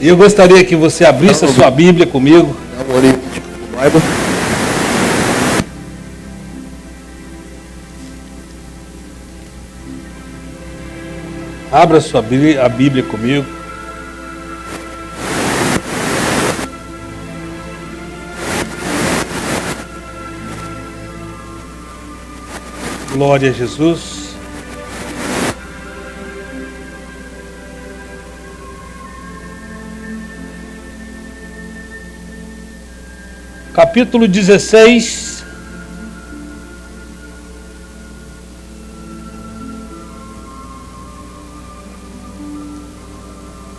E eu gostaria que você abrisse a sua Bíblia comigo. Abra a Bíblia comigo. Glória a Jesus. Capítulo 16.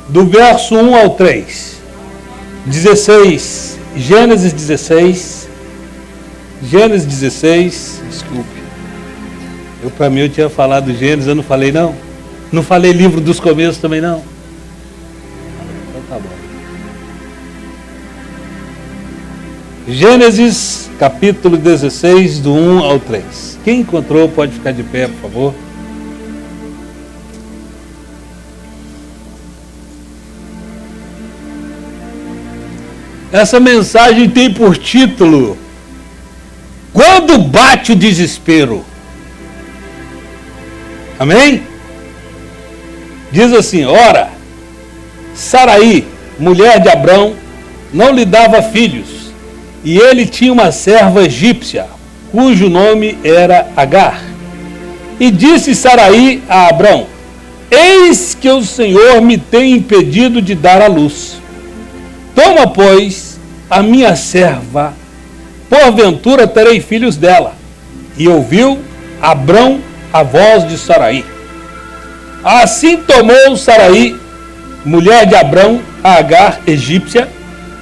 Do verso 1 ao 3. 16. Gênesis 16. Gênesis 16. Desculpe. Para mim eu tinha falado Gênesis, eu não falei não? Não falei livro dos começos também não? Então tá bom. Gênesis, capítulo 16, do 1 ao 3. Quem encontrou pode ficar de pé, por favor. Essa mensagem tem por título: Quando bate o desespero. Amém? Diz assim: Ora, Saraí, mulher de Abrão, não lhe dava filhos, e ele tinha uma serva egípcia, cujo nome era Agar. E disse Saraí a Abrão: Eis que o Senhor me tem impedido de dar à luz. Toma, pois, a minha serva, porventura terei filhos dela. E ouviu Abrão a voz de Saraí. Assim tomou Saraí, mulher de Abrão, a Agar, egípcia,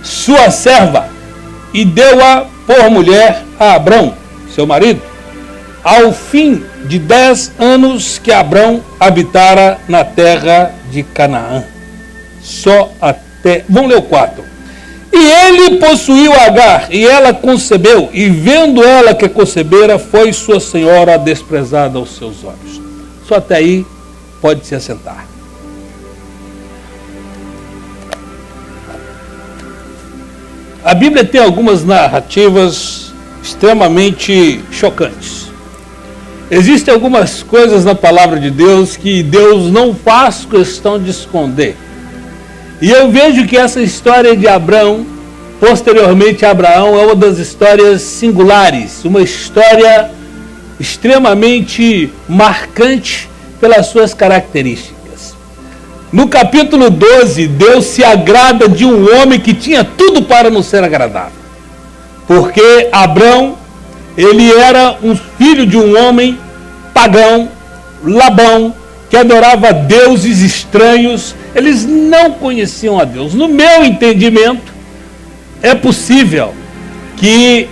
sua serva, e deu-a por mulher a Abrão, seu marido, ao fim de 10 anos que Abrão habitara na terra de Canaã. Vamos ler o 4. E ele possuiu Agar, e ela concebeu, e vendo ela que concebera, foi sua senhora desprezada aos seus olhos. Só até aí, pode se assentar. A Bíblia tem algumas narrativas extremamente chocantes. Existem algumas coisas na palavra de Deus que Deus não faz questão de esconder. E eu vejo que essa história de Abrão, posteriormente a Abraão, é uma das histórias singulares, uma história extremamente marcante pelas suas características. No capítulo 12, Deus se agrada de um homem que tinha tudo para não ser agradável. Porque Abrão, ele era um filho de um homem pagão, Labão, que adorava deuses estranhos. Eles não conheciam a Deus. No meu entendimento, é possível que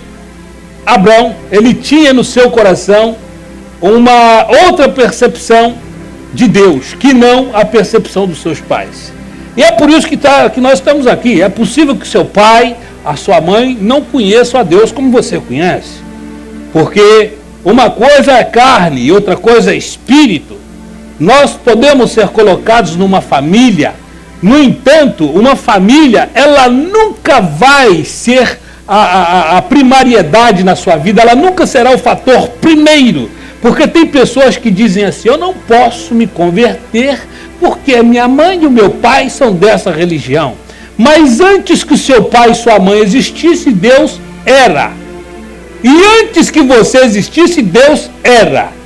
Abrão, ele tinha no seu coração uma outra percepção de Deus, que não a percepção dos seus pais. E é por isso que nós estamos aqui. É possível que seu pai, a sua mãe, não conheçam a Deus como você conhece. Porque uma coisa é carne e outra coisa é espírito. Nós podemos ser colocados numa família. No entanto, uma família, ela nunca vai ser a primariedade na sua vida. Ela nunca será o fator primeiro. Porque tem pessoas que dizem assim: eu não posso me converter porque minha mãe e o meu pai são dessa religião. Mas antes que o seu pai e sua mãe existissem, Deus era. E antes que você existisse, Deus era.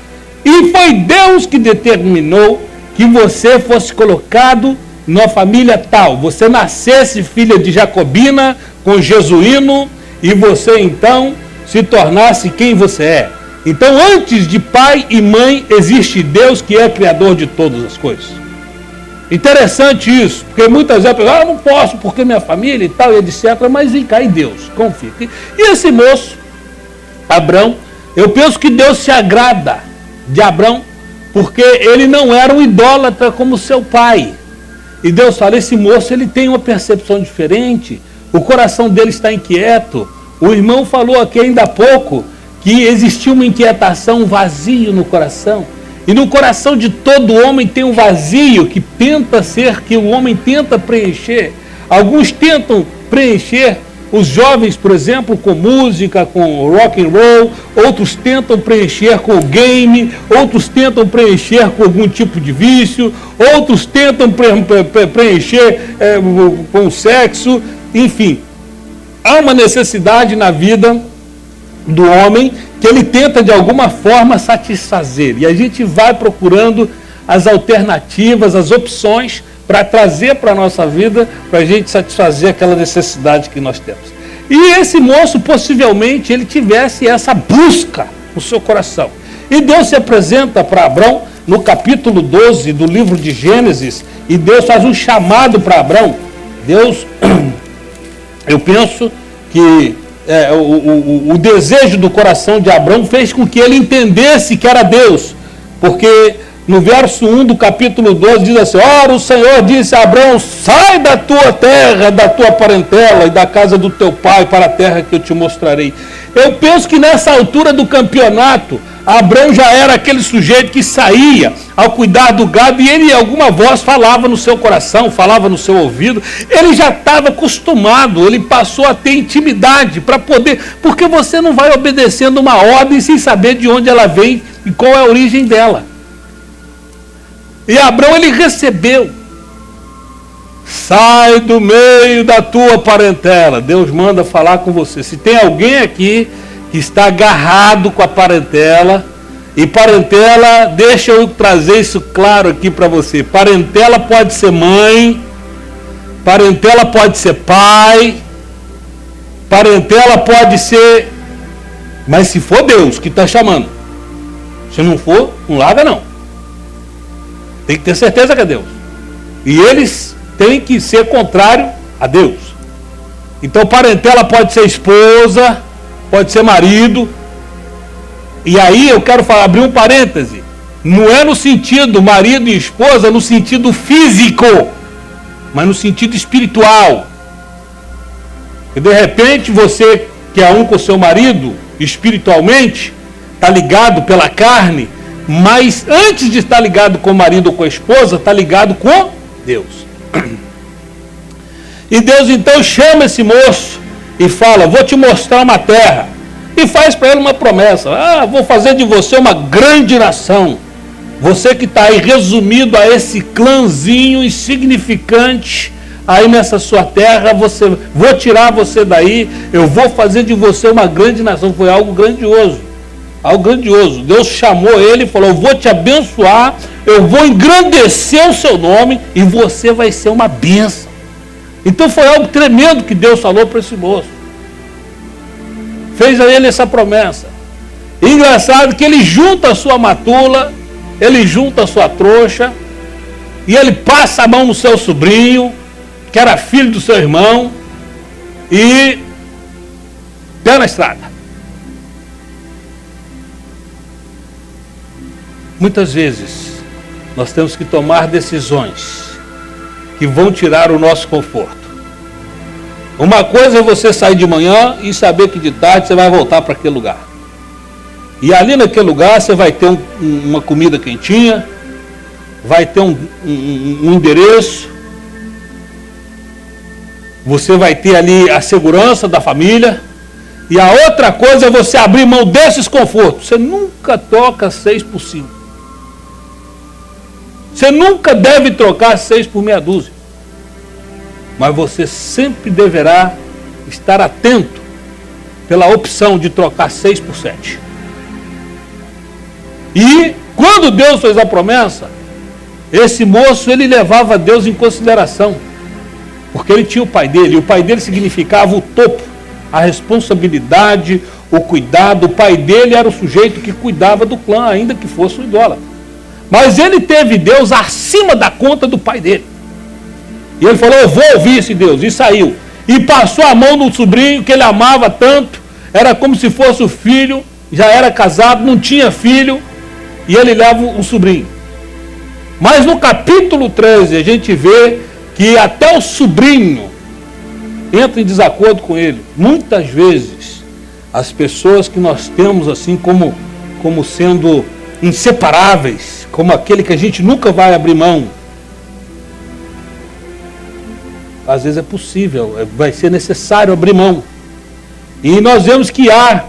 E foi Deus que determinou que você fosse colocado numa família tal. Você nascesse filha de Jacobina com jesuíno e você então se tornasse quem você é. Então, antes de pai e mãe, existe Deus que é criador de todas as coisas. Interessante isso, porque muitas vezes a pessoa, não posso porque minha família e tal, e etc. Mas vem cá em Deus, confia. E esse moço, Abrão, eu penso que Deus se agrada de Abrão, porque ele não era um idólatra como seu pai. E Deus fala: esse moço, ele tem uma percepção diferente, o coração dele está inquieto. O irmão falou aqui ainda há pouco que existia uma inquietação, um vazio no coração. E no coração de todo homem tem um vazio que o homem tenta preencher. Alguns tentam preencher os jovens, por exemplo, com música, com rock and roll, outros tentam preencher com game, outros tentam preencher com algum tipo de vício, outros tentam preencher com sexo, enfim. Há uma necessidade na vida do homem que ele tenta de alguma forma satisfazer. E a gente vai procurando as alternativas, as opções para trazer para a nossa vida, para a gente satisfazer aquela necessidade que nós temos. E esse moço, possivelmente, ele tivesse essa busca no seu coração. E Deus se apresenta para Abrão no capítulo 12 do livro de Gênesis, e Deus faz um chamado para Abrão. Deus, eu penso que o desejo do coração de Abrão fez com que ele entendesse que era Deus, porque no verso 1 do capítulo 12 diz assim: ora, o Senhor disse a Abrão, sai da tua terra, da tua parentela e da casa do teu pai para a terra que eu te mostrarei. Eu penso que nessa altura do campeonato, Abrão já era aquele sujeito que saía ao cuidar do gado e ele, alguma voz falava no seu coração, falava no seu ouvido. Ele já estava acostumado, ele passou a ter intimidade para poder, porque você não vai obedecendo uma ordem sem saber de onde ela vem e qual é a origem dela. E Abrão, ele recebeu. Sai do meio da tua parentela. Deus manda falar com você. Se tem alguém aqui que está agarrado com a parentela, e parentela, deixa eu trazer isso claro aqui para você. Parentela pode ser mãe, parentela pode ser pai, parentela pode ser... Mas se for Deus que está chamando, se não for, não larga não. Tem que ter certeza que é Deus. E eles têm que ser contrário a Deus. Então parentela pode ser esposa, pode ser marido. E aí eu quero abrir um parêntese. Não é no sentido marido e esposa, no sentido físico, mas no sentido espiritual. E de repente você, que é um com seu marido, espiritualmente, está ligado pela carne, mas antes de estar ligado com o marido ou com a esposa, está ligado com Deus. E Deus então chama esse moço e fala: vou te mostrar uma terra. E faz para ele uma promessa: vou fazer de você uma grande nação. Você que está aí resumido a esse clãzinho insignificante aí nessa sua terra, vou tirar você daí, eu vou fazer de você uma grande nação. Foi algo grandioso. Algo grandioso. Deus chamou ele e falou: eu vou te abençoar, eu vou engrandecer o seu nome e você vai ser uma bênção. Então foi algo tremendo que Deus falou para esse moço. Fez a ele essa promessa. E engraçado que ele junta a sua matula, ele junta a sua trouxa, e ele passa a mão no seu sobrinho, que era filho do seu irmão, e pé na estrada. Muitas vezes nós temos que tomar decisões que vão tirar o nosso conforto. Uma coisa é você sair de manhã e saber que de tarde você vai voltar para aquele lugar. E ali naquele lugar você vai ter uma comida quentinha, vai ter um endereço, você vai ter ali a segurança da família. E a outra coisa é você abrir mão desses confortos. Você nunca troca 6 por 5. Você nunca deve trocar 6 por meia dúzia. Mas você sempre deverá estar atento pela opção de trocar 6 por 7. E quando Deus fez a promessa, esse moço, ele levava Deus em consideração. Porque ele tinha o pai dele. E o pai dele significava o topo, a responsabilidade, o cuidado. O pai dele era o sujeito que cuidava do clã, ainda que fosse um idólatra. Mas ele teve Deus acima da conta do pai dele. E ele falou: eu vou ouvir esse Deus. E saiu. E passou a mão no sobrinho que ele amava tanto. Era como se fosse o filho. Já era casado, não tinha filho. E ele leva o sobrinho. Mas no capítulo 13 a gente vê que até o sobrinho entra em desacordo com ele. Muitas vezes as pessoas que nós temos assim como sendo inseparáveis, como aquele que a gente nunca vai abrir mão, às vezes é possível, vai ser necessário abrir mão. E nós vemos que há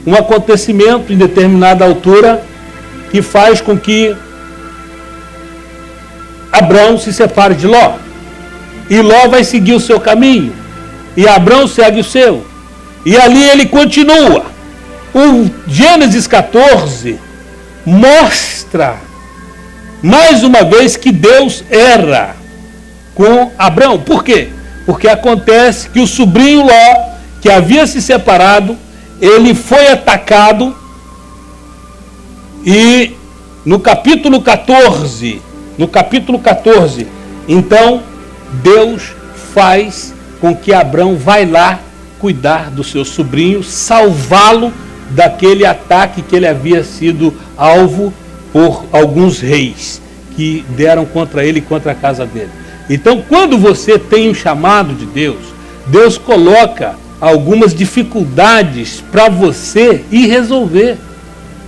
um acontecimento em determinada altura que faz com que Abrão se separe de Ló. E Ló vai seguir o seu caminho. E Abrão segue o seu. E ali ele continua. O Gênesis 14 mostra mais uma vez que Deus erra com Abrão. Por quê? Porque acontece que o sobrinho Ló, que havia se separado, ele foi atacado e no capítulo 14, então Deus faz com que Abrão vai lá cuidar do seu sobrinho, salvá-lo daquele ataque que ele havia sido alvo por alguns reis que deram contra ele e contra a casa dele. Então, quando você tem um chamado de Deus, Deus coloca algumas dificuldades para você ir resolver.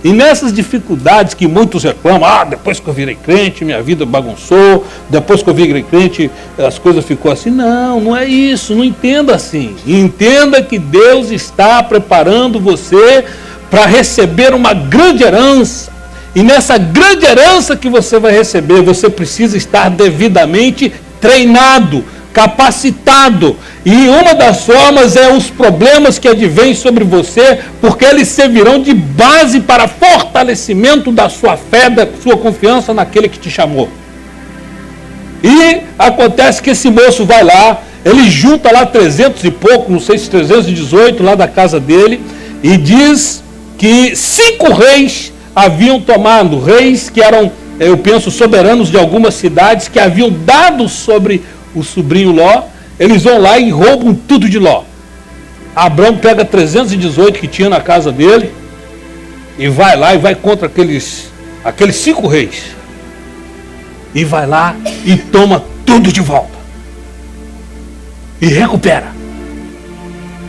E nessas dificuldades que muitos reclamam, depois que eu virei crente, minha vida bagunçou, depois que eu virei crente, as coisas ficou assim. Não, não é isso, não entenda assim. Entenda que Deus está preparando você para receber uma grande herança. E nessa grande herança que você vai receber, você precisa estar devidamente treinado, capacitado. E uma das formas é os problemas que advêm sobre você, porque eles servirão de base para fortalecimento da sua fé, da sua confiança naquele que te chamou. E acontece que esse moço vai lá, ele junta lá 300 e pouco, não sei se 318 lá da casa dele, e diz que 5 reis haviam tomado, reis que eram, eu penso, soberanos de algumas cidades, que haviam dado sobre o sobrinho Ló. Eles vão lá e roubam tudo de Ló. Abrão pega 318 que tinha na casa dele e vai lá e vai contra aqueles 5 reis. E vai lá e toma tudo de volta. E recupera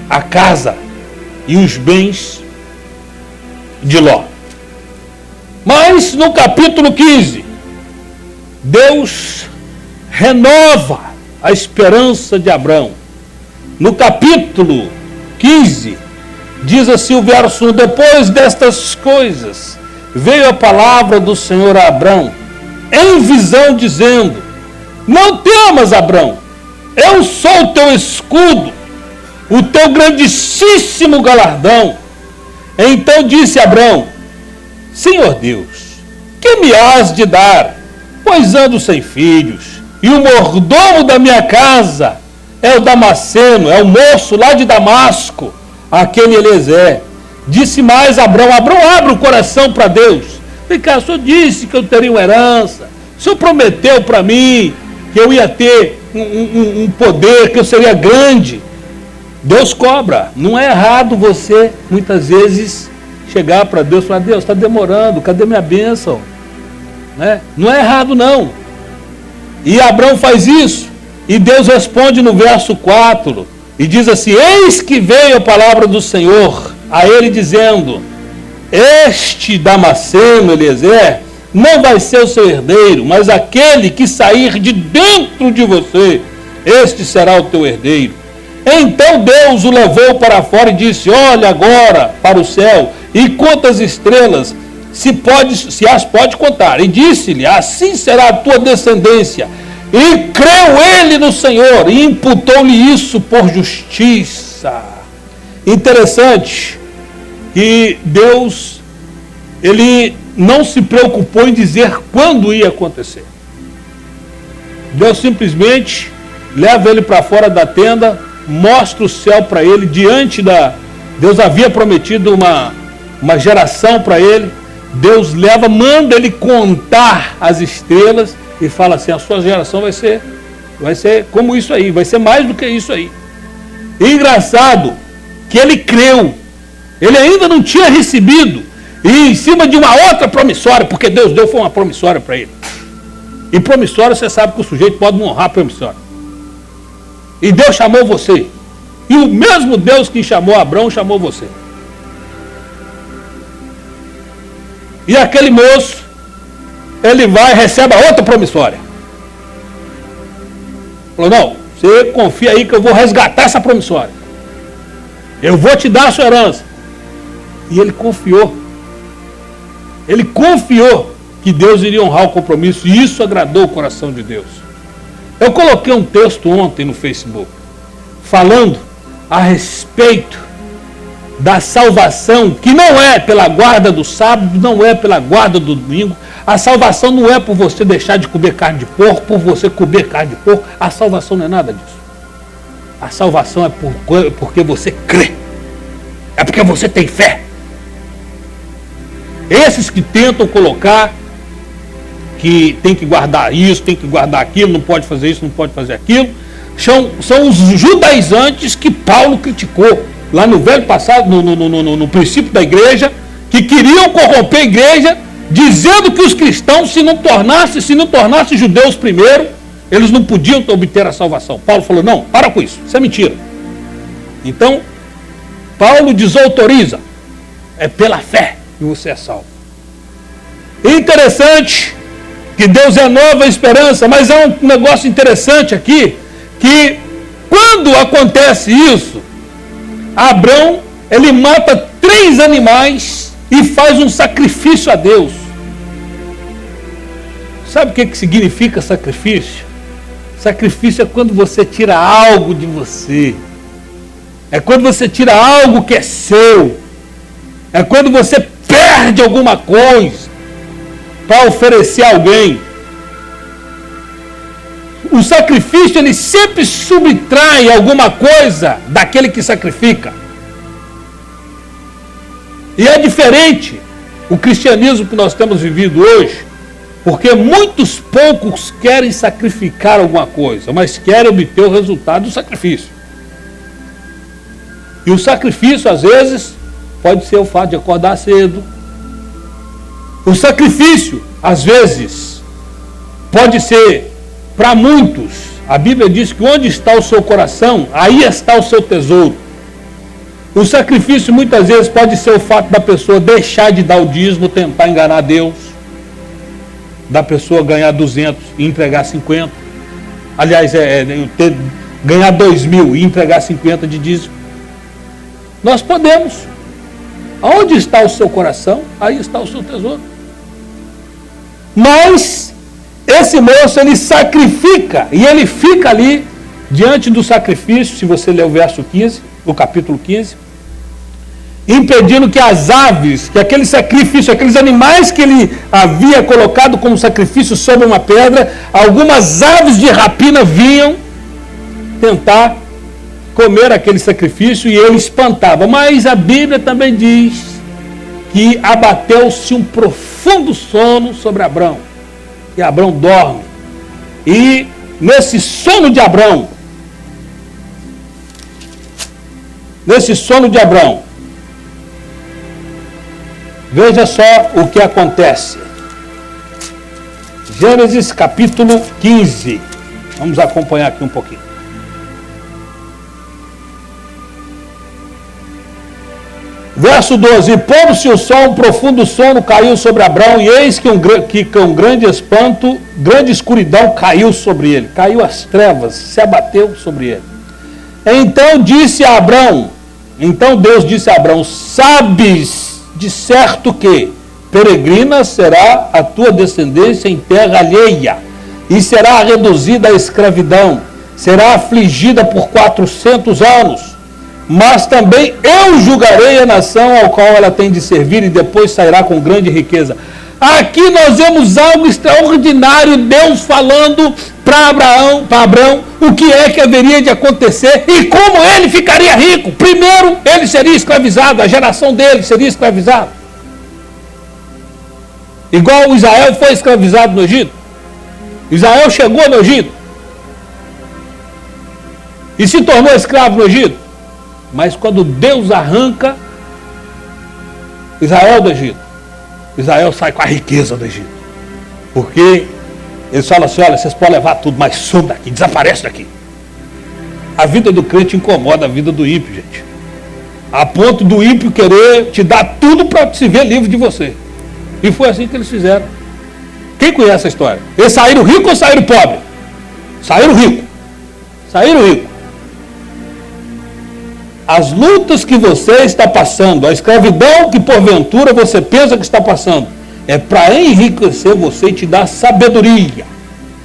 a casa e os bens de Ló. Mas no capítulo 15, Deus renova a esperança de Abrão. No capítulo 15, diz assim o verso 1: depois destas coisas, veio a palavra do Senhor a Abrão, em visão, dizendo: não temas, Abrão, eu sou o teu escudo, o teu grandíssimo galardão. Então disse Abrão: Senhor Deus, que me has de dar? Pois ando sem filhos, e o mordomo da minha casa é o Damasceno, é o moço lá de Damasco, aquele Eliezer. Disse mais Abrão: Abrão abre o coração para Deus. Vem cá, o senhor disse que eu teria uma herança, o senhor prometeu para mim que eu ia ter um poder, que eu seria grande. Deus cobra. Não é errado você, muitas vezes, chegar para Deus e falar: Deus, está demorando, cadê minha bênção? Né? Não é errado, não. E Abrão faz isso, e Deus responde no verso 4, e diz assim: eis que veio a palavra do Senhor a ele dizendo: este Damasceno, Eliezer, não vai ser o seu herdeiro, mas aquele que sair de dentro de você, este será o teu herdeiro. Então Deus o levou para fora e disse: olha agora para o céu e conta as estrelas, se as pode contar. E disse-lhe: assim será a tua descendência. E creu ele no Senhor e imputou-lhe isso por justiça. Interessante que Deus, ele não se preocupou em dizer quando ia acontecer. Deus simplesmente leva ele para fora da tenda, mostra o céu para ele, diante da... Deus havia prometido uma geração para ele. Deus leva, manda ele contar as estrelas e fala assim: a sua geração vai ser como isso aí, vai ser mais do que isso aí. E engraçado que ele creu, ele ainda não tinha recebido, e em cima de uma outra promissória, porque Deus deu foi uma promissória para ele. E promissória, você sabe que o sujeito pode não honrar a promissória. E Deus chamou você, e o mesmo Deus que chamou Abrão chamou você. E aquele moço, ele vai e recebe a outra promissória. Falou: não, Você confia aí que eu vou resgatar essa promissória. Eu vou te dar a sua herança. E ele confiou. Ele confiou que Deus iria honrar o compromisso. E isso agradou o coração de Deus. Eu coloquei um texto ontem no Facebook, falando a respeito da salvação, que não é pela guarda do sábado, não é pela guarda do domingo. A salvação não é por você deixar de comer carne de porco, por você comer carne de porco. A salvação não é nada disso. A salvação é porque você crê. É porque você tem fé. Esses que tentam colocar que tem que guardar isso, tem que guardar aquilo, não pode fazer isso, não pode fazer aquilo, são os judaizantes que Paulo criticou lá no velho passado, no princípio da igreja, que queriam corromper a igreja, dizendo que os cristãos, se não tornassem judeus primeiro, eles não podiam obter a salvação. Paulo falou, não, para com isso é mentira. Então, Paulo desautoriza, é pela fé que você é salvo. Interessante que Deus é nova esperança, mas é um negócio interessante aqui, que quando acontece isso, Abrão, ele mata 3 animais e faz um sacrifício a Deus. Sabe o que significa sacrifício? Sacrifício é quando você tira algo de você. É quando você tira algo que é seu. É quando você perde alguma coisa para oferecer a alguém. O sacrifício, ele sempre subtrai alguma coisa daquele que sacrifica. E é diferente o cristianismo que nós temos vivido hoje, porque muitos poucos querem sacrificar alguma coisa, mas querem obter o resultado do sacrifício. E o sacrifício, às vezes, pode ser o fato de acordar cedo. O sacrifício, às vezes, pode ser, para muitos, a Bíblia diz que onde está o seu coração, aí está o seu tesouro. O sacrifício, muitas vezes, pode ser o fato da pessoa deixar de dar o dízimo, tentar enganar Deus. Da pessoa ganhar 200 e entregar 50. Aliás, ganhar 2.000 e entregar 50 de dízimo. Nós podemos. Aonde está o seu coração, aí está o seu tesouro. Mas esse moço, ele sacrifica e ele fica ali diante do sacrifício, se você ler o verso 15, do capítulo 15, impedindo que as aves, que aquele sacrifício, aqueles animais que ele havia colocado como sacrifício sobre uma pedra, algumas aves de rapina vinham tentar comer aquele sacrifício e ele espantava. Mas a Bíblia também diz que abateu-se um profundo sono sobre Abrão. E Abrão dorme. E nesse sono de Abrão, veja só o que acontece. Gênesis capítulo 15. Vamos acompanhar aqui um pouquinho. Verso 12. Pondo-se o sol, um profundo sono caiu sobre Abrão, e eis que com grande espanto, grande escuridão caiu sobre ele. Caiu as trevas, se abateu sobre ele. Então Deus disse a Abrão, sabes de certo que peregrina será a tua descendência em terra alheia, e será reduzida à escravidão, será afligida por 400 anos. Mas também eu julgarei a nação ao qual ela tem de servir, e depois sairá com grande riqueza. Aqui nós vemos algo extraordinário, Deus falando para Abrão o que é que haveria de acontecer e como ele ficaria rico. Primeiro, ele seria escravizado, a geração dele seria escravizada. Igual Israel foi escravizado no Egito. Israel chegou no Egito e se tornou escravo no Egito. Mas quando Deus arranca Israel do Egito, Israel sai com a riqueza do Egito. Porque eles falam assim, olha, vocês podem levar tudo, mas some daqui, desaparece daqui. A vida do crente incomoda a vida do ímpio, gente. A ponto do ímpio querer te dar tudo para se ver livre de você. E foi assim que eles fizeram. Quem conhece a história? Eles saíram ricos ou saíram pobres? Saíram ricos. saíram ricos. As lutas que você está passando, a escravidão que porventura você pensa que está passando, é para enriquecer você e te dar sabedoria.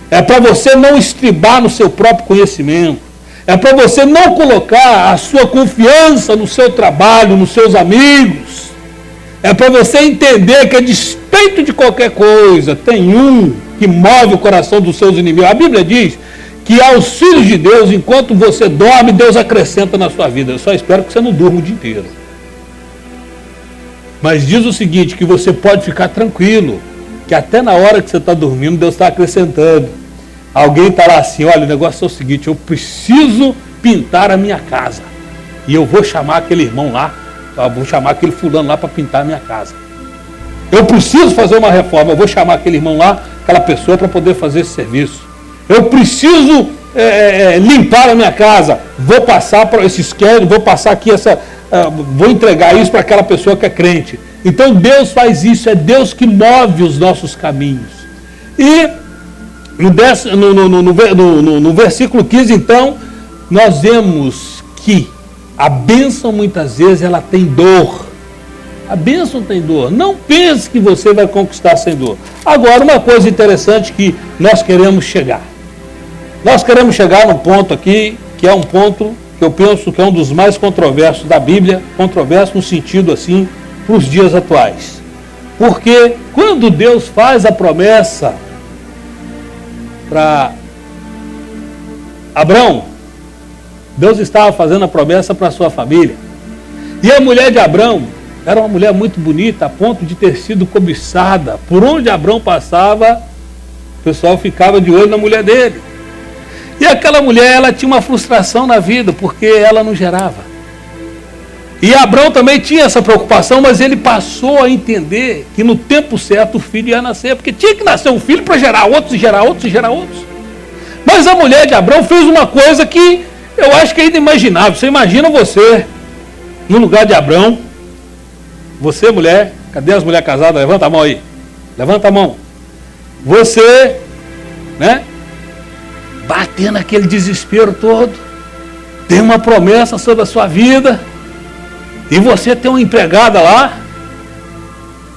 É para você não estribar no seu próprio conhecimento. É para você não colocar a sua confiança no seu trabalho, nos seus amigos. É para você entender que a despeito de qualquer coisa, tem um que move o coração dos seus inimigos. A Bíblia diz que aos filhos de Deus, enquanto você dorme, Deus acrescenta na sua vida. Eu só espero que você não durma o dia inteiro. Mas diz o seguinte, que você pode ficar tranquilo, que até na hora que você está dormindo, Deus está acrescentando. Alguém está lá assim, olha, o negócio é o seguinte, eu preciso pintar a minha casa. E eu vou chamar aquele irmão lá, vou chamar aquele fulano lá para pintar a minha casa. Eu preciso fazer uma reforma, eu vou chamar aquele irmão lá, aquela pessoa para poder fazer esse serviço. Eu preciso limpar a minha casa, vou passar para esses queridos, vou passar aqui vou entregar isso para aquela pessoa que é crente. Então Deus faz isso, é Deus que move os nossos caminhos. E no versículo 15, então, nós vemos que a bênção muitas vezes ela tem dor. A bênção tem dor. Não pense que você vai conquistar sem dor. Agora, uma coisa interessante que nós queremos chegar. Nós queremos chegar num ponto aqui, que é um ponto que eu penso que é um dos mais controversos da Bíblia, controverso no sentido assim, para os dias atuais. Porque quando Deus faz a promessa para Abrão, Deus estava fazendo a promessa para a sua família. E a mulher de Abrão era uma mulher muito bonita, a ponto de ter sido cobiçada. Por onde Abrão passava, o pessoal ficava de olho na mulher dele. E aquela mulher, ela tinha uma frustração na vida, porque ela não gerava. E Abrão também tinha essa preocupação, mas ele passou a entender que no tempo certo o filho ia nascer, porque tinha que nascer um filho para gerar outros, e gerar outros, e gerar outros. Mas a mulher de Abrão fez uma coisa que eu acho que é inimaginável. Você imagina você, no lugar de Abrão, você mulher, cadê as mulheres casadas? Levanta a mão aí, levanta a mão. Você, né? Batendo aquele desespero todo, tem uma promessa sobre a sua vida, e você tem uma empregada lá,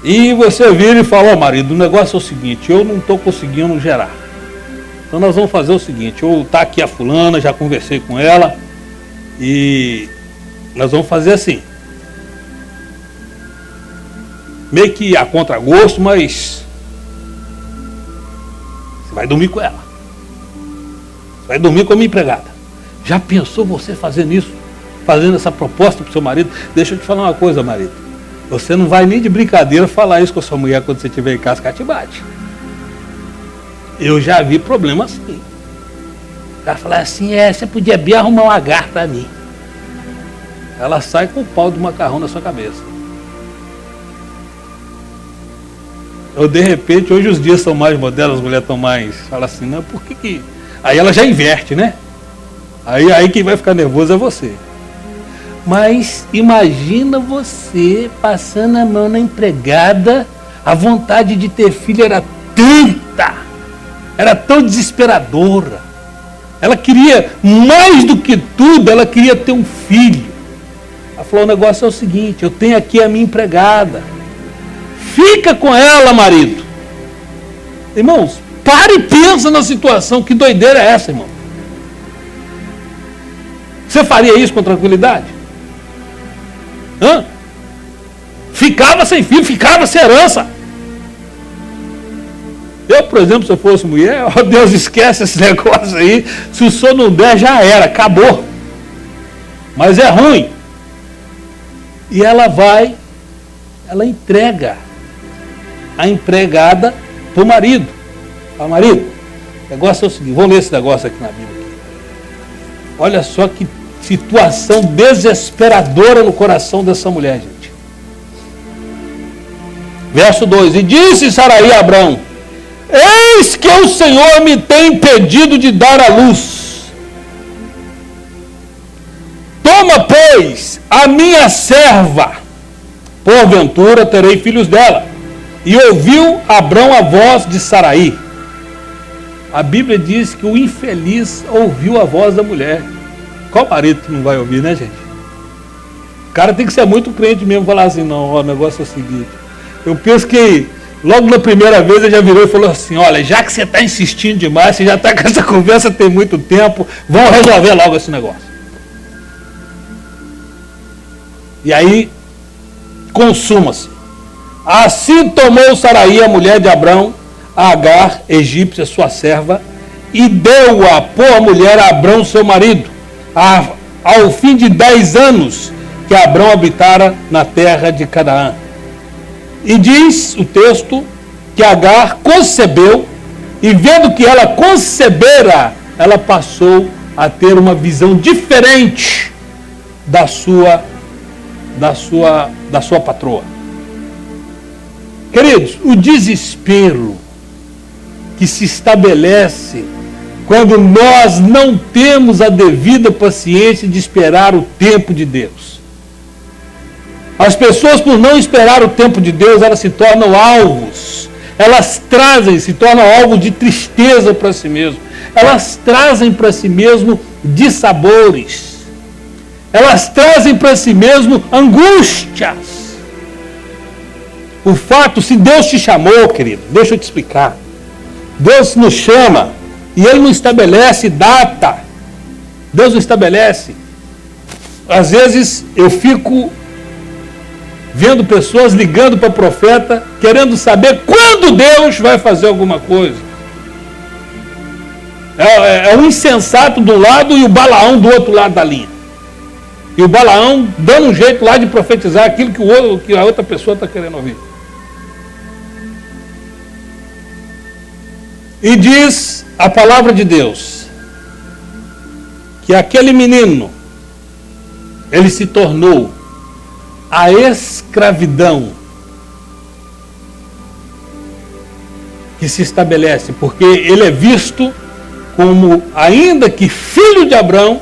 e você vira e fala, marido, o negócio é o seguinte, eu não estou conseguindo gerar. Então nós vamos fazer o seguinte, tá aqui a fulana, já conversei com ela, e nós vamos fazer assim. Meio que a contragosto, mas você vai dormir com ela. Vai dormir com a minha empregada. Já pensou você fazendo isso? Fazendo essa proposta para o seu marido? Deixa eu te falar uma coisa, marido. Você não vai nem de brincadeira falar isso com a sua mulher quando você estiver em casa, que ela te bate. Eu já vi problemas assim. Ela fala assim, você podia bem arrumar uma garra para mim. Ela sai com o pau de macarrão na sua cabeça. Ou de repente, hoje os dias são mais modernos, as mulheres estão mais... Fala assim, não, por que... Aí ela já inverte, né? Aí quem vai ficar nervoso é você. Mas imagina você passando a mão na empregada, a vontade de ter filho era tanta, era tão desesperadora. Ela queria, mais do que tudo, ela queria ter um filho. Ela falou, o negócio é o seguinte, eu tenho aqui a minha empregada. Fica com ela, marido. Irmãos, para e pensa na situação, que doideira é essa, irmão? Você faria isso com tranquilidade? Ficava sem filho, ficava sem herança. Eu, por exemplo, se eu fosse mulher, Deus, esquece esse negócio aí, se o senhor não der, já era, acabou. Mas é ruim. E ela entrega a empregada para o marido. Fala, marido, o negócio é o seguinte, vamos ler esse negócio aqui na Bíblia. Olha só que situação desesperadora no coração dessa mulher, gente. Verso 2, e disse Saraí a Abrão, eis que o Senhor me tem impedido de dar à luz. Toma, pois, a minha serva, porventura terei filhos dela. E ouviu Abrão a voz de Saraí. A Bíblia diz que o infeliz ouviu a voz da mulher. Qual marido que não vai ouvir, né, gente? O cara tem que ser muito crente mesmo, falar assim, não, ó, o negócio é o seguinte. Eu penso que logo na primeira vez ele já virou e falou assim, olha, já que você está insistindo demais, você já está com essa conversa tem muito tempo, vamos resolver logo esse negócio. E aí, consuma-se. Assim tomou Saraí, a mulher de Abrão, a Agar, egípcia, sua serva, e deu-a por mulher a Abrão, seu marido, ao fim de 10 anos que Abrão habitara na terra de Canaã. E diz o texto que Agar concebeu, e vendo que ela concebera, ela passou a ter uma visão diferente da sua patroa. Queridos, o desespero que se estabelece quando nós não temos a devida paciência de esperar o tempo de Deus. As pessoas, por não esperar o tempo de Deus, elas se tornam alvos. Elas se tornam alvo de tristeza para si mesmo. Elas trazem para si mesmo dissabores. Elas trazem para si mesmo angústias. O fato, se Deus te chamou, querido, deixa eu te explicar. Deus nos chama e Ele não estabelece data. Deus não estabelece. Às vezes eu fico vendo pessoas ligando para o profeta, querendo saber quando Deus vai fazer alguma coisa. É um insensato de um lado e o Balaão do outro lado da linha. E o Balaão dando um jeito lá de profetizar aquilo que a outra pessoa está querendo ouvir. E diz a palavra de Deus que aquele menino, ele se tornou a escravidão que se estabelece, porque ele é visto como, ainda que filho de Abrão,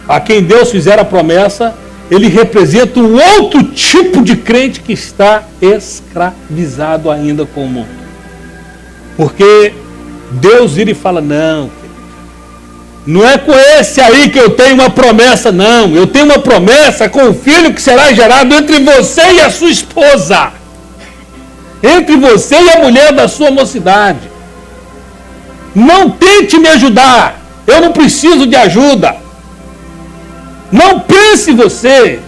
a quem Deus fizer a promessa, ele representa um outro tipo de crente que está escravizado ainda com o mundo. Porque Deus vira e fala, não é com esse aí que eu tenho uma promessa, não. Eu tenho uma promessa com o filho que será gerado entre você e a sua esposa. Entre você e a mulher da sua mocidade. Não tente me ajudar. Eu não preciso de ajuda. Não pense você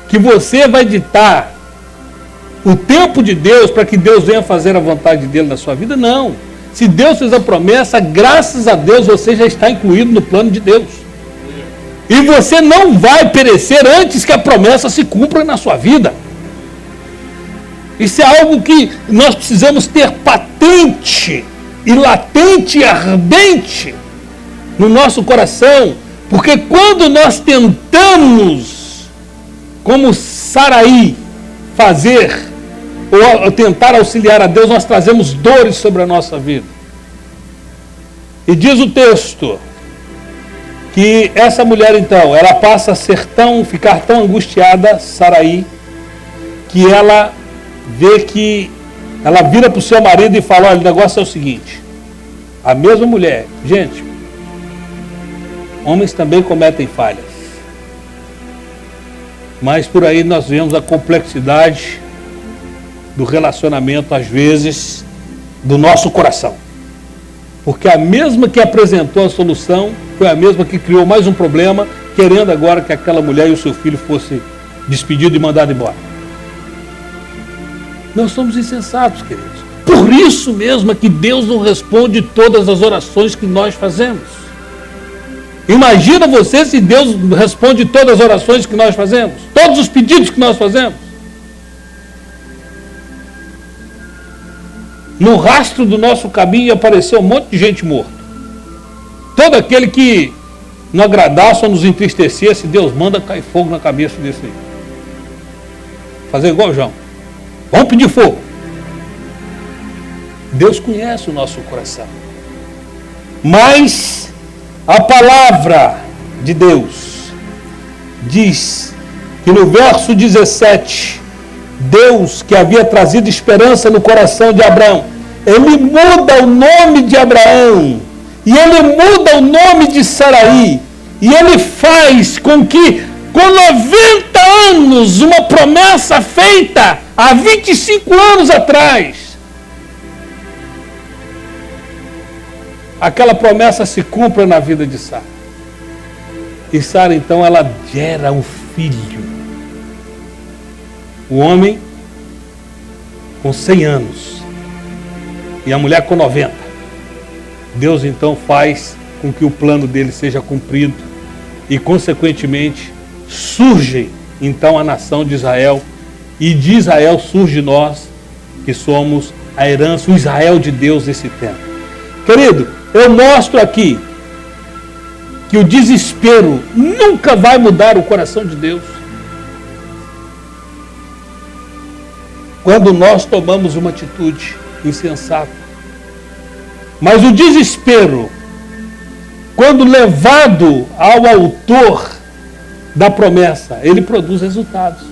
que você vai ditar o tempo de Deus para que Deus venha fazer a vontade dele na sua vida. Não. Se Deus fez a promessa, graças a Deus você já está incluído no plano de Deus. E você não vai perecer antes que a promessa se cumpra na sua vida. Isso é algo que nós precisamos ter patente e latente e ardente no nosso coração. Porque quando nós tentamos, como Saraí, fazer ou tentar auxiliar a Deus, nós trazemos dores sobre a nossa vida. E diz o texto que essa mulher, então, ela passa a ficar tão angustiada, Saraí, que ela vê que ela vira para o seu marido e fala, olha, o negócio é o seguinte, a mesma mulher, gente, homens também cometem falhas, mas por aí nós vemos a complexidade do relacionamento, às vezes, do nosso coração. Porque a mesma que apresentou a solução foi a mesma que criou mais um problema, querendo agora que aquela mulher e o seu filho fossem despedidos e mandados embora. Nós somos insensatos, queridos. Por isso mesmo é que Deus não responde todas as orações que nós fazemos. Imagina você se Deus responde todas as orações que nós fazemos, todos os pedidos que nós fazemos. No rastro do nosso caminho apareceu um monte de gente morta. Todo aquele que não agradasse ou nos entristecesse, Deus manda cair fogo na cabeça desse aí. Fazer igual o João. Vamos pedir fogo. Deus conhece o nosso coração. Mas a palavra de Deus diz que no verso 17, Deus, que havia trazido esperança no coração de Abrão, ele muda o nome de Abraão, e ele muda o nome de Saraí, e ele faz com que, com 90 anos, uma promessa feita há 25 anos atrás, aquela promessa se cumpra na vida de Sara. E Sara, então, ela gera um filho. O homem com 100 anos e a mulher com 90. Deus, então, faz com que o plano dele seja cumprido e, consequentemente, surge, então, a nação de Israel, e de Israel surge nós, que somos a herança, o Israel de Deus nesse tempo. Querido, eu mostro aqui que o desespero nunca vai mudar o coração de Deus. Quando nós tomamos uma atitude insensata. Mas o desespero, quando levado ao autor da promessa, ele produz resultados.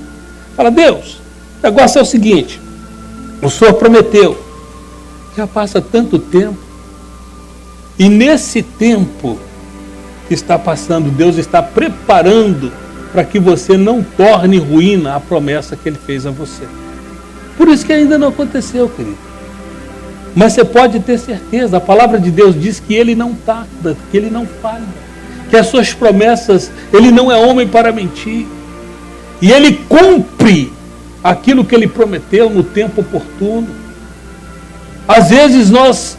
Fala, Deus, o negócio é o seguinte, o Senhor prometeu, já passa tanto tempo, e nesse tempo que está passando, Deus está preparando para que você não torne ruína a promessa que Ele fez a você. Por isso que ainda não aconteceu, querido. Mas você pode ter certeza, a palavra de Deus diz que Ele não tarda, que Ele não falha, que as suas promessas, Ele não é homem para mentir, e Ele cumpre aquilo que Ele prometeu no tempo oportuno. Às vezes nós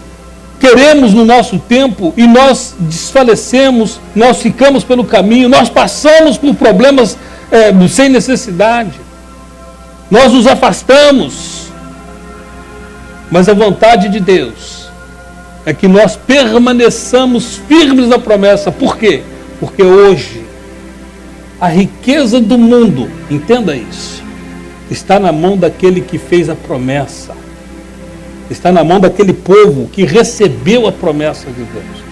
queremos no nosso tempo e nós desfalecemos, nós ficamos pelo caminho, nós passamos por problemas sem necessidade, nós nos afastamos, mas a vontade de Deus é que nós permaneçamos firmes na promessa. Por quê? Porque hoje a riqueza do mundo, entenda isso, está na mão daquele que fez a promessa. Está na mão daquele povo que recebeu a promessa de Deus.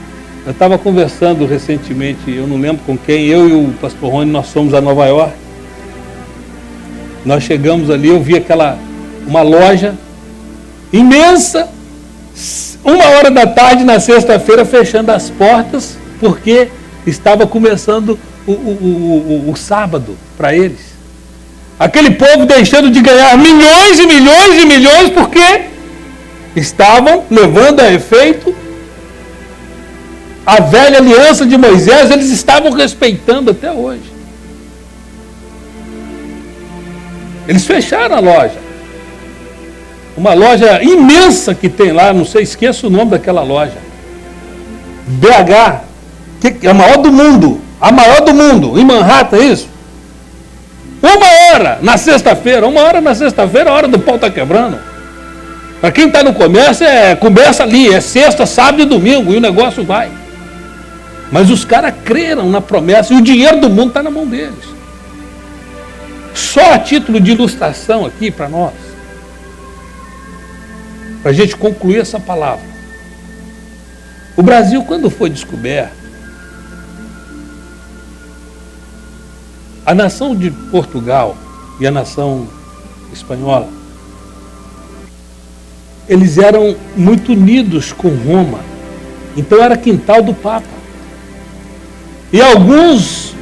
Eu estava conversando recentemente, eu não lembro com quem, eu e o pastor Rony, nós fomos a Nova York. Nós chegamos ali, eu vi uma loja imensa, 1h da tarde na sexta-feira, fechando as portas, porque estava começando o sábado para eles. Aquele povo deixando de ganhar milhões e milhões e milhões, porque estavam levando a efeito a velha aliança de Moisés, eles estavam respeitando até hoje. Eles fecharam a loja. Uma loja imensa que tem lá, não sei, esqueço o nome daquela loja. BH, que é a maior do mundo. A maior do mundo, em Manhattan, é isso? 1h na sexta-feira, a hora do pau está quebrando. Para quem está no comércio, começa ali, é sexta, sábado e domingo, e o negócio vai. Mas os caras creram na promessa, e o dinheiro do mundo está na mão deles. Só a título de ilustração aqui para nós, para a gente concluir essa palavra. O Brasil, quando foi descoberto, a nação de Portugal e a nação espanhola, eles eram muito unidos com Roma. Então era quintal do Papa. E alguns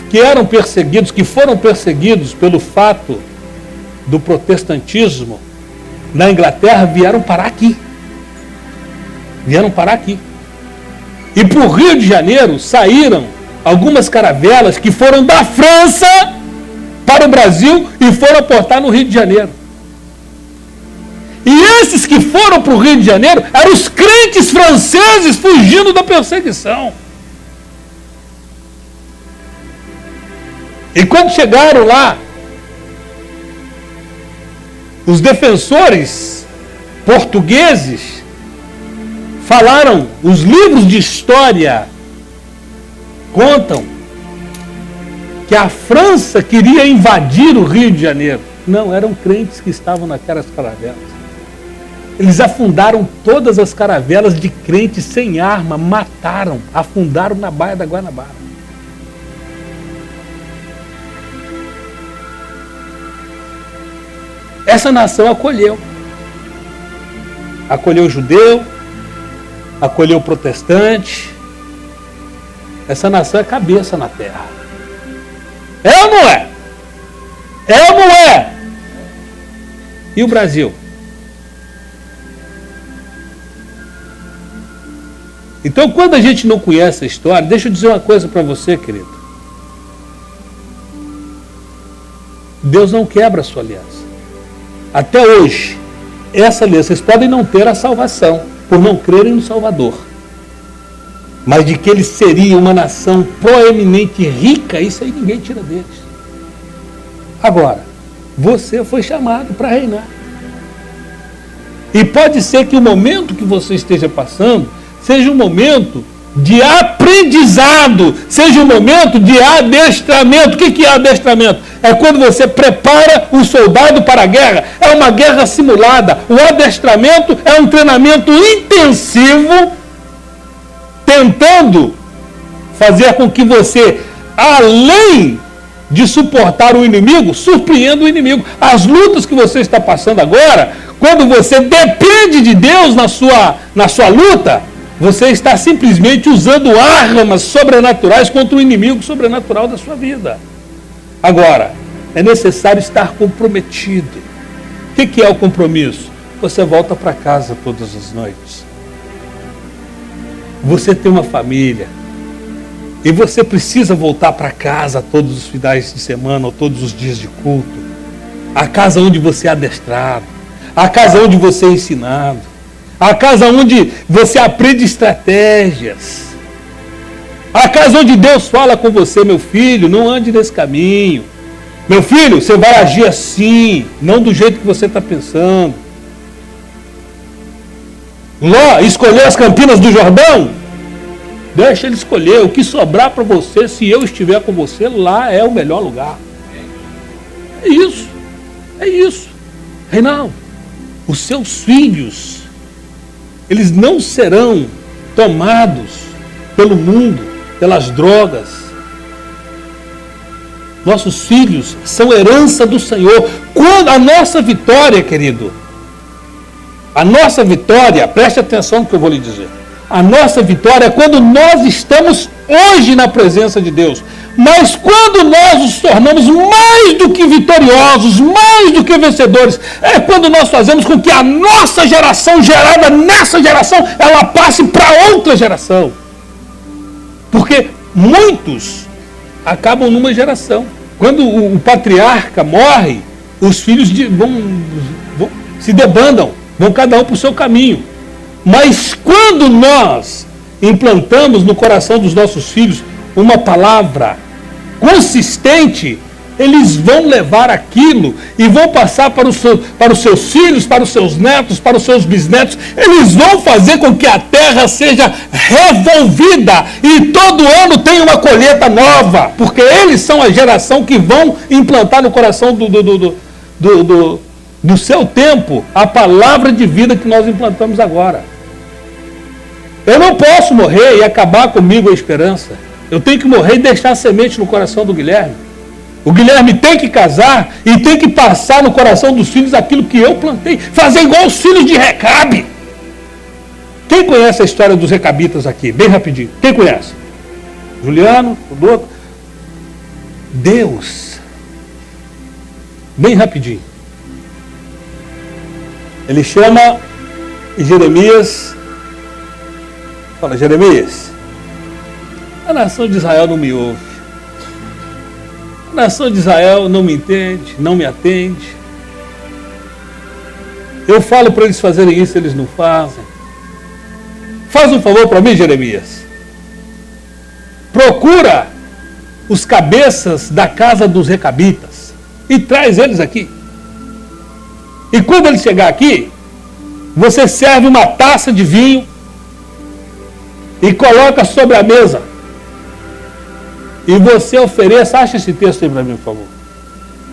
que foram perseguidos pelo fato do protestantismo na Inglaterra, vieram parar aqui. E para o Rio de Janeiro saíram algumas caravelas que foram da França para o Brasil e foram aportar no Rio de Janeiro. E esses que foram para o Rio de Janeiro eram os crentes franceses fugindo da perseguição. E quando chegaram lá, os defensores portugueses falaram, os livros de história contam que a França queria invadir o Rio de Janeiro. Não, eram crentes que estavam naquelas caravelas. Eles afundaram todas as caravelas de crentes sem arma, mataram, afundaram na Baía da Guanabara. Essa nação acolheu. acolheu o judeu, acolheu o protestante. Essa nação é cabeça na terra. É ou não é? É ou não é? E o Brasil? Então, quando a gente não conhece a história, deixa eu dizer uma coisa para você, querido. Deus não quebra a sua aliança. Até hoje, essa aliança, vocês podem não ter a salvação, por não crerem no Salvador. Mas de que eles seriam uma nação proeminente e rica, isso aí ninguém tira deles. Agora, você foi chamado para reinar. E pode ser que o momento que você esteja passando seja um momento de aprendizado, seja um momento de adestramento. O que é adestramento? É quando você prepara o soldado para a guerra. É uma guerra simulada. O adestramento é um treinamento intensivo, tentando fazer com que você, além de suportar o inimigo, surpreenda o inimigo. As lutas que você está passando agora, quando você depende de Deus na sua luta, você está simplesmente usando armas sobrenaturais contra o inimigo sobrenatural da sua vida. Agora, é necessário estar comprometido. O que é o compromisso? Você volta para casa todas as noites. Você tem uma família. E você precisa voltar para casa todos os finais de semana ou todos os dias de culto. A casa onde você é adestrado. A casa onde você é ensinado. A casa onde você aprende estratégias. A casa onde Deus fala com você: meu filho, não ande nesse caminho. Meu filho, você vai agir assim, não do jeito que você está pensando. Ló escolheu as Campinas do Jordão? Deixa ele escolher. O que sobrar para você, se eu estiver com você, lá é o melhor lugar. É isso. É isso. Reinaldo, os seus filhos, eles não serão tomados pelo mundo, pelas drogas. Nossos filhos são herança do Senhor. Quando a nossa vitória, querido, a nossa vitória, preste atenção no que eu vou lhe dizer. A nossa vitória é quando nós estamos hoje na presença de Deus. Mas quando nós nos tornamos mais do que vitoriosos, mais do que vencedores, é quando nós fazemos com que a nossa geração, gerada nessa geração, ela passe para outra geração. Porque muitos acabam numa geração. Quando o patriarca morre, os filhos vão se debandam, vão cada um para o seu caminho. Mas quando nós implantamos no coração dos nossos filhos uma palavra consistente, eles vão levar aquilo e vão passar para os seus filhos, para os seus netos, para os seus bisnetos. Eles vão fazer com que a terra seja revolvida e todo ano tenha uma colheita nova, porque eles são a geração que vão implantar no coração do seu tempo a palavra de vida que nós implantamos agora. Eu não posso morrer e acabar comigo a esperança. Eu tenho que morrer e deixar a semente no coração do Guilherme. O Guilherme tem que casar e tem que passar no coração dos filhos aquilo que eu plantei. Fazer igual os filhos de Recabe. Quem conhece a história dos recabitas aqui? Bem rapidinho. Quem conhece? Juliano, o Doutor. Deus. Bem rapidinho. Ele chama Jeremias. Fala, Jeremias, a nação de Israel não me ouve. A nação de Israel não me entende, não me atende. Eu falo para eles fazerem isso, eles não fazem. Faz um favor para mim, Jeremias. Procura os cabeças da casa dos recabitas e traz eles aqui. E quando ele chegar aqui, você serve uma taça de vinho e coloca sobre a mesa. E você ofereça, acha esse texto aí para mim, por favor.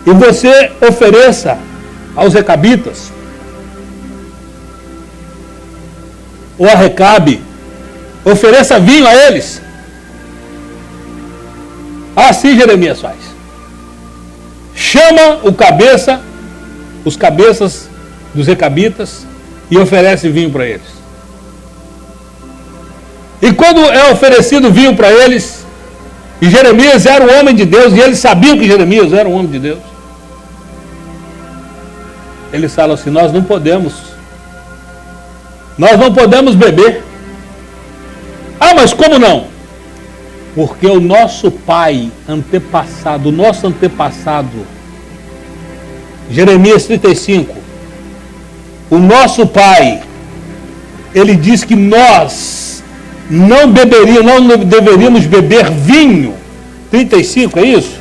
E você ofereça aos recabitas, ou a Recabe, ofereça vinho a eles. Assim Jeremias faz. Chama os cabeças dos recabitas e oferece vinho para eles. E quando é oferecido vinho para eles, e Jeremias era um homem de Deus, e eles sabiam que Jeremias era um homem de Deus, eles falam assim: nós não podemos beber. Ah, mas como não? Porque o nosso pai antepassado, o nosso antepassado, Jeremias 35, o nosso pai, ele diz que nós não deveríamos beber vinho. 35, é isso?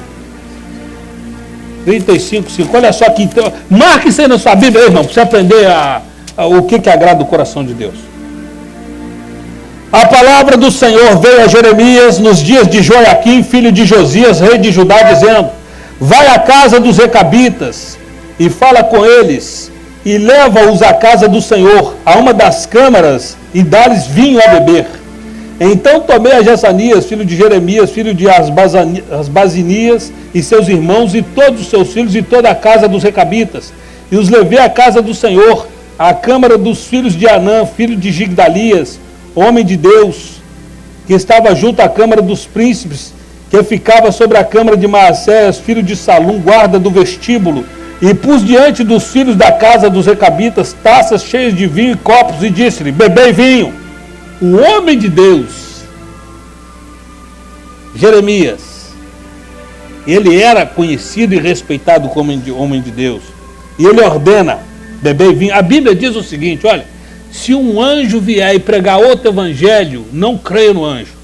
35, 5. Olha só aqui, então, marque isso aí na sua Bíblia, irmão, para você aprender o que agrada o coração de Deus. A palavra do Senhor veio a Jeremias nos dias de Joaquim, filho de Josias, rei de Judá, dizendo: vai à casa dos recabitas e fala com eles, e leva-os à casa do Senhor, a uma das câmaras, e dá-lhes vinho a beber. Então tomei a Jessanias, filho de Jeremias, filho de Asbazinias, e seus irmãos, e todos os seus filhos, e toda a casa dos recabitas, e os levei à casa do Senhor, à câmara dos filhos de Anã, filho de Gigdalias, homem de Deus, que estava junto à câmara dos príncipes, que ficava sobre a câmara de Maassés, filho de Salum, guarda do vestíbulo, e pus diante dos filhos da casa dos recabitas taças cheias de vinho e copos, e disse-lhe: bebei vinho. O homem de Deus, Jeremias, ele era conhecido e respeitado como homem de Deus, e ele ordena: bebei vinho. A Bíblia diz o seguinte: olha, se um anjo vier e pregar outro evangelho, não creia no anjo.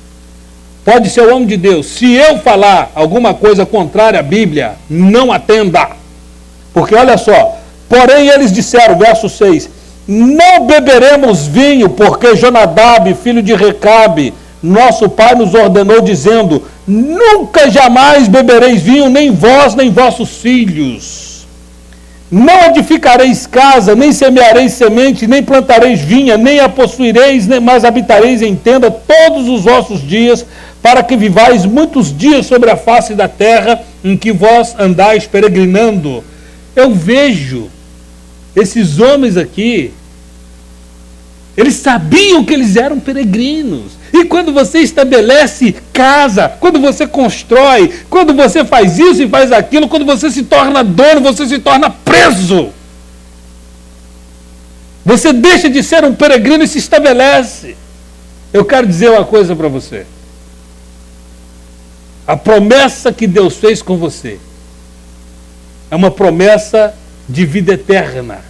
Pode ser o homem de Deus. Se eu falar alguma coisa contrária à Bíblia, não atenda. Porque olha só, porém eles disseram, verso 6, não beberemos vinho, porque Jonadab, filho de Recabe, nosso pai, nos ordenou, dizendo: nunca jamais bebereis vinho, nem vós, nem vossos filhos. Não edificareis casa, nem semeareis semente, nem plantareis vinha, nem a possuireis, nem mais habitareis em tenda todos os vossos dias, para que vivais muitos dias sobre a face da terra, em que vós andais peregrinando. Eu vejo esses homens aqui, eles sabiam que eles eram peregrinos. E quando você estabelece casa, quando você constrói, quando você faz isso e faz aquilo, quando você se torna dono, você se torna preso. Você deixa de ser um peregrino e se estabelece. Eu quero dizer uma coisa para você. A promessa que Deus fez com você é uma promessa de vida eterna.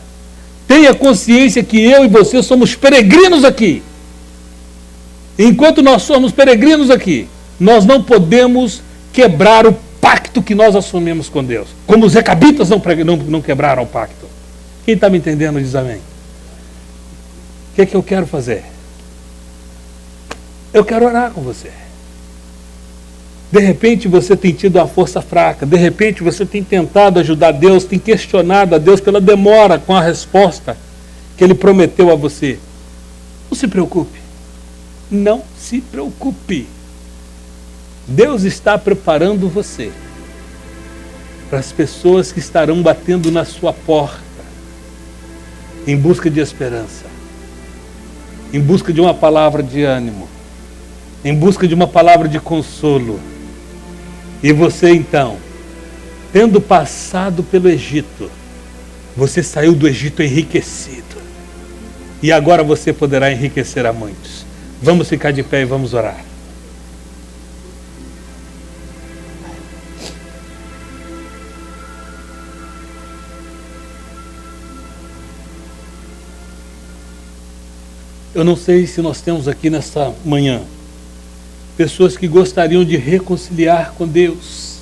Tenha consciência que eu e você somos peregrinos aqui. Enquanto nós somos peregrinos aqui, nós não podemos quebrar o pacto que nós assumimos com Deus. Como os recabitas não quebraram o pacto. Quem está me entendendo diz amém. O que é que eu quero fazer? Eu quero orar com você. De repente você tem tido a força fraca, de repente você tem tentado ajudar Deus, tem questionado a Deus pela demora com a resposta que Ele prometeu a você. Não se preocupe. Não se preocupe. Deus está preparando você para as pessoas que estarão batendo na sua porta em busca de esperança, em busca de uma palavra de ânimo, em busca de uma palavra de consolo. E você então, tendo passado pelo Egito, você saiu do Egito enriquecido. E agora você poderá enriquecer a muitos. Vamos ficar de pé e vamos orar. Eu não sei se nós temos aqui nessa manhã pessoas que gostariam de reconciliar com Deus,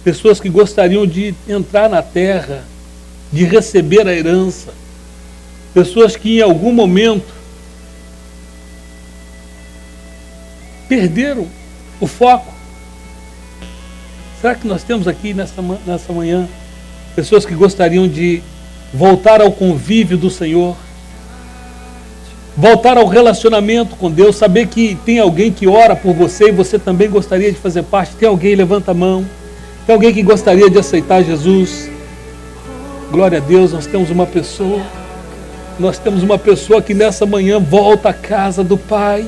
pessoas que gostariam de entrar na terra, de receber a herança, pessoas que em algum momento perderam o foco. Será que nós temos aqui nessa manhã pessoas que gostariam de voltar ao convívio do Senhor, voltar ao relacionamento com Deus, saber que tem alguém que ora por você e você também gostaria de fazer parte? Tem alguém? Levanta a mão. Tem alguém que gostaria de aceitar Jesus? Glória a Deus, nós temos uma pessoa. Nós temos uma pessoa que nessa manhã volta à casa do Pai.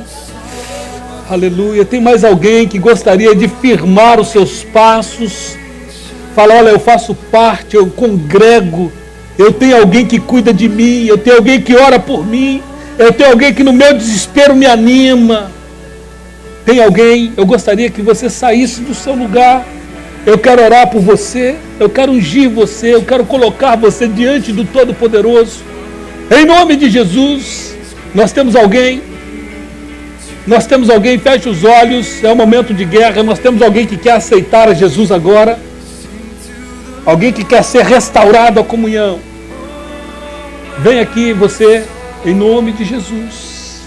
Aleluia. Tem mais alguém que gostaria de firmar os seus passos? Fala, olha, eu faço parte, eu congrego, eu tenho alguém que cuida de mim, eu tenho alguém que ora por mim, eu tenho alguém que no meu desespero me anima. Tem alguém? Eu gostaria que você saísse do seu lugar. Eu quero orar por você, eu quero ungir você, eu quero colocar você diante do Todo-Poderoso. Em nome de Jesus, nós temos alguém? Nós temos alguém, feche os olhos, é um momento de guerra, nós temos alguém que quer aceitar a Jesus agora. Alguém que quer ser restaurado à comunhão. Vem aqui você, em nome de Jesus.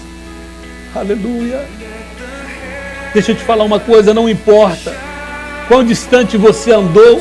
Aleluia. Deixa eu te falar uma coisa, não importa quão distante você andou,